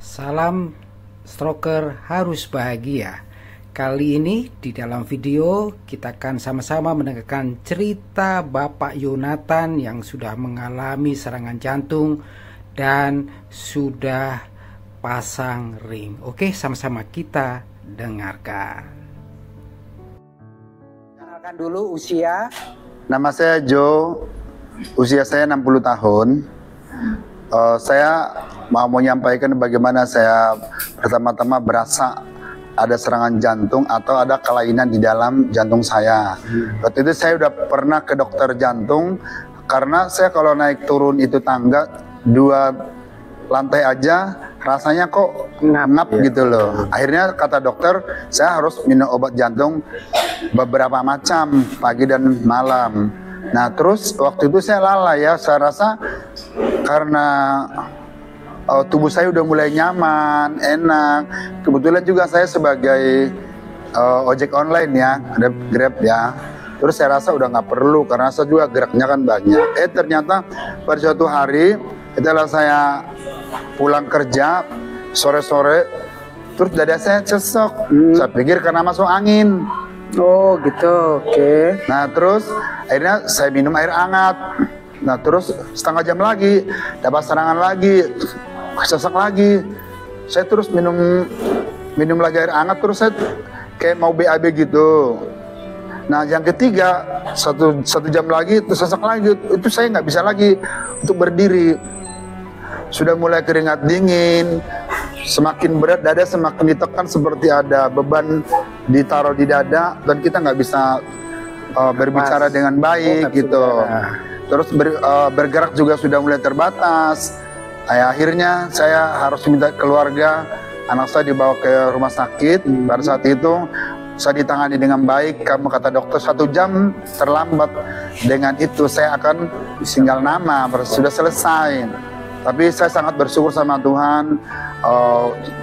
Salam stroker harus bahagia. Kali ini di dalam video kita akan sama-sama mendengarkan cerita Bapak Yonatan yang sudah mengalami serangan jantung dan sudah pasang ring. Oke, sama-sama kita dengarkan. Kenalkan dulu usia. Nama saya Joe, usia saya 60 tahun. Saya mau menyampaikan bagaimana saya pertama-tama berasa ada serangan jantung atau ada kelainan di dalam jantung saya. Waktu itu saya udah pernah ke dokter jantung karena saya kalau naik turun itu tangga 2 lantai aja rasanya kok ngap gitu loh. Akhirnya kata dokter saya harus minum obat jantung beberapa macam pagi dan malam. Nah terus waktu itu saya lalai ya, saya rasa karena tubuh saya udah mulai nyaman, enak. Kebetulan juga saya sebagai ojek online ya, ada Grab ya. Terus saya rasa udah nggak perlu karena saya juga geraknya kan banyak. Ternyata pada suatu hari setelah saya pulang kerja sore-sore, terus dada saya sesek. Saya pikir karena masuk angin. Oh gitu, oke. Nah terus akhirnya saya minum air hangat. Nah terus setengah jam lagi dapat serangan lagi, sesek lagi. Saya terus minum lagi air hangat, terus saya kayak mau BAB gitu. Nah yang ketiga satu jam lagi terus sesek lagi. Itu saya nggak bisa lagi untuk berdiri. Sudah mulai keringat dingin, semakin berat, dada semakin ditekan seperti ada beban ditaruh di dada dan kita nggak bisa berbicara dengan baik gitu. Terus bergerak juga sudah mulai terbatas. Akhirnya saya harus minta keluarga, anak saya dibawa ke rumah sakit. Pada saat itu saya ditangani dengan baik. Kamu kata dokter 1 jam terlambat, dengan itu saya akan tinggal nama, sudah selesai. Tapi saya sangat bersyukur sama Tuhan,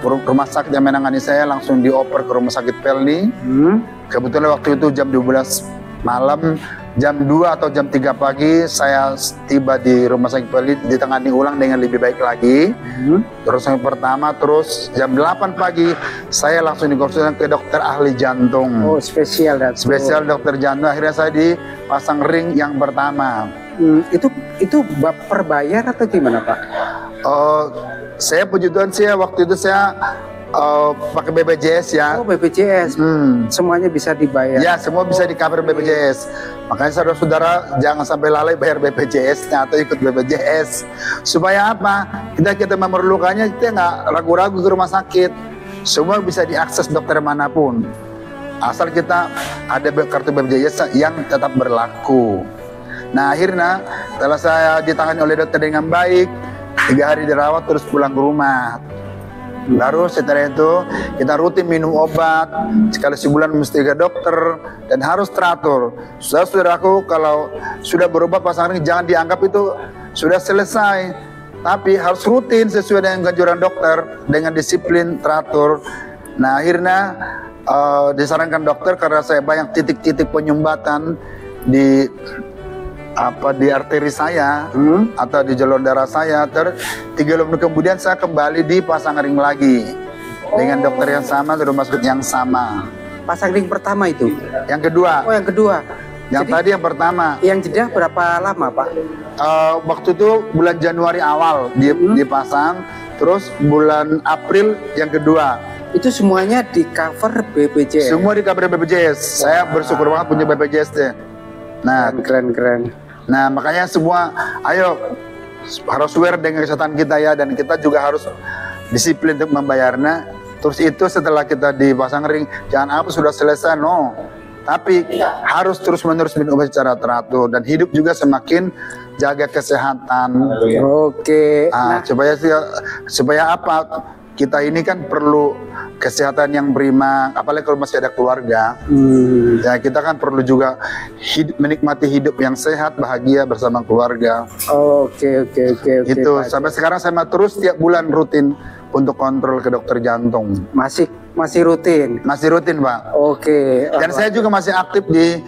rumah sakit yang menangani saya langsung dioper ke rumah sakit Pelni. Kebetulan waktu itu jam 12 malam, jam 2 atau jam 3 pagi saya tiba di rumah sakit Pelni, ditangani ulang dengan lebih baik lagi. Terus yang pertama, terus jam 8 pagi saya langsung dikonsultasi ke dokter ahli jantung. Oh spesial dan spesial dokter jantung. Akhirnya saya dipasang ring yang pertama. Itu perbayar atau gimana Pak? Saya puji Tuhan sih waktu itu saya pakai BPJS ya. Oh BPJS, semuanya bisa dibayar. Ya semua bisa di cover BPJS. Makanya saudara-saudara jangan sampai lalai bayar BPJS-nya atau ikut BPJS. Supaya apa? Kita memerlukannya, kita nggak ragu-ragu ke rumah sakit. Semua bisa diakses dokter manapun. Asal kita ada kartu BPJS yang tetap berlaku. Nah akhirnya setelah saya ditangani oleh dokter dengan baik, 3 hari dirawat terus pulang ke rumah. Baru setelah itu kita rutin minum obat, sekali sebulan mesti ke dokter dan harus teratur. Saudaraku kalau sudah berobat pasang ring jangan dianggap itu sudah selesai, tapi harus rutin sesuai dengan anjuran dokter dengan disiplin teratur. Nah akhirnya disarankan dokter karena saya banyak titik-titik penyumbatan di arteri saya atau di jalur darah saya. 3 bulan kemudian saya kembali dipasang ring lagi dengan dokter yang sama di rumah sakit yang sama. Pasang ring pertama itu? Yang kedua. Oh yang kedua. Yang jadi, tadi yang pertama. Yang jeda berapa lama Pak? Waktu itu bulan Januari awal dipasang, terus bulan April yang kedua. Itu semuanya di cover BPJS? Semua di cover BPJS. Saya bersyukur banget punya BPJS deh. Nah keren. Nah makanya semua ayo harus aware dengan kesehatan kita ya, dan kita juga harus disiplin untuk membayarnya. Terus itu setelah kita dipasang ring jangan apa sudah selesai, no, tapi harus terus-menerus minum obat secara teratur dan hidup juga semakin jaga kesehatan. Oke. Nah, supaya apa? Kita ini kan perlu kesehatan yang prima, apalagi kalau masih ada keluarga. Ya kita kan perlu juga menikmati hidup yang sehat, bahagia bersama keluarga. Oke. Itu sampai sekarang saya terus tiap bulan rutin untuk kontrol ke dokter jantung. Masih rutin? Masih rutin Pak. Oke. Dan saya juga masih aktif di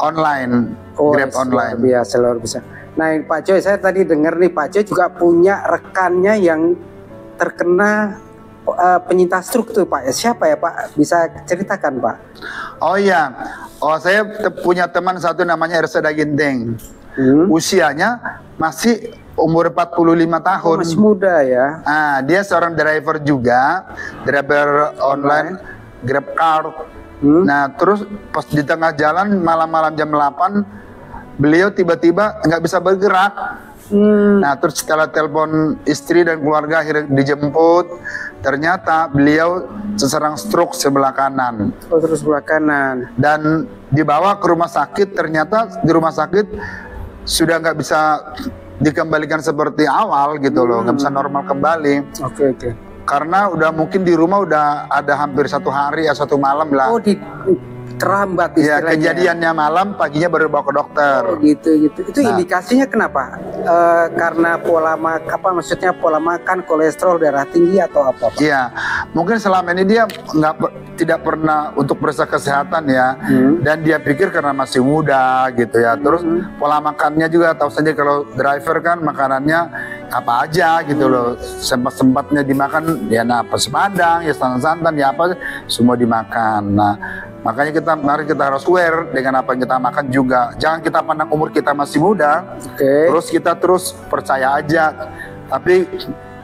online, Grab online. Luar biasa. Nah Pak Joy, saya tadi dengar nih Pak Joy juga punya rekannya yang terkena penyintas stroke tuh Pak, siapa ya Pak? Bisa ceritakan Pak? Oh iya, saya punya teman satu namanya Erseda Ginting. Usianya masih umur 45 tahun. Masih muda ya. Dia seorang driver juga, driver online Grab Car. Nah terus pas di tengah jalan malam-malam jam 8 beliau tiba-tiba nggak bisa bergerak. Nah terus setelah telepon istri dan keluarga akhirnya dijemput, ternyata beliau seserang stroke sebelah kanan. Oh, terus sebelah kanan. Dan dibawa ke rumah sakit, ternyata di rumah sakit sudah nggak bisa dikembalikan seperti awal gitu loh, nggak bisa normal kembali. Oke. Karena udah mungkin di rumah udah ada hampir 1 hari ya 1 malam lah. Oh, terlambat ya, istilahnya. kejadiannya malam, paginya baru bawa ke dokter. Oh gitu. Itu indikasinya kenapa? Karena pola maksudnya pola makan, kolesterol darah tinggi atau apa Pak? Iya, mungkin selama ini dia tidak pernah untuk periksa kesehatan ya, dan dia pikir karena masih muda gitu ya. Terus pola makannya juga tahu saja kalau driver kan makanannya apa aja gitu loh, sempat-sempatnya dimakan ya nasi padang, ya santan-santan, ya apa semua dimakan. Nah makanya mari kita harus aware dengan apa yang kita makan juga. Jangan kita pandang umur kita masih muda, terus kita terus percaya aja. Tapi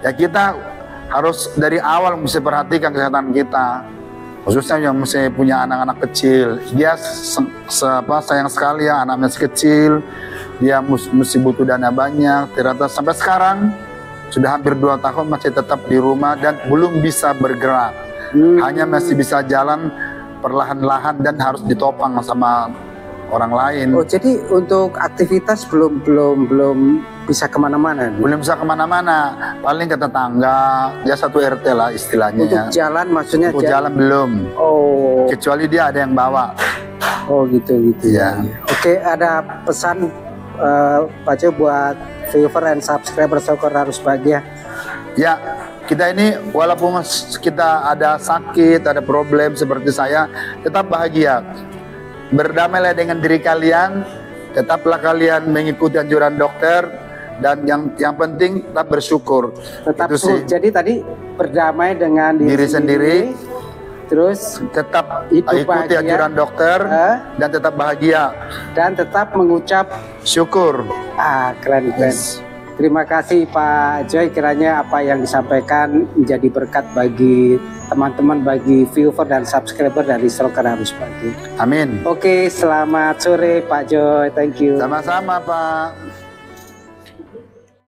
ya kita harus dari awal mesti perhatikan kesehatan kita. Khususnya yang mesti punya anak-anak kecil. Dia sayang sekali ya anaknya masih kecil. Dia mesti butuh dana banyak. Ternyata sampai sekarang sudah hampir 2 tahun masih tetap di rumah dan belum bisa bergerak. Hanya masih bisa jalan perlahan-lahan dan harus ditopang sama orang lain. Oh, jadi untuk aktivitas belum bisa kemana-mana? Belum bisa kemana-mana, paling ke tetangga, ya 1 RT lah istilahnya. Untuk jalan maksudnya? Untuk jalan belum. Oh. Kecuali dia ada yang bawa. Oh gitu ya. Oke, ada pesan Pak Jo buat viewer dan subscriber Soccer Harus Bahagia? Ya, kita ini walaupun kita ada sakit, ada problem seperti saya, tetap bahagia. Berdamailah dengan diri kalian, tetaplah kalian mengikuti anjuran dokter, dan yang penting tetap bersyukur. Tetap jadi tadi berdamai dengan diri sendiri, terus tetap ikuti anjuran dokter dan tetap bahagia dan tetap mengucap syukur. Keren. Yes. Terima kasih Pak Joy, kiranya apa yang disampaikan menjadi berkat bagi teman-teman, bagi viewer dan subscriber dari Soccer Harus Bahagia. Amin. Oke, selamat sore Pak Joy, thank you. Sama-sama Pak.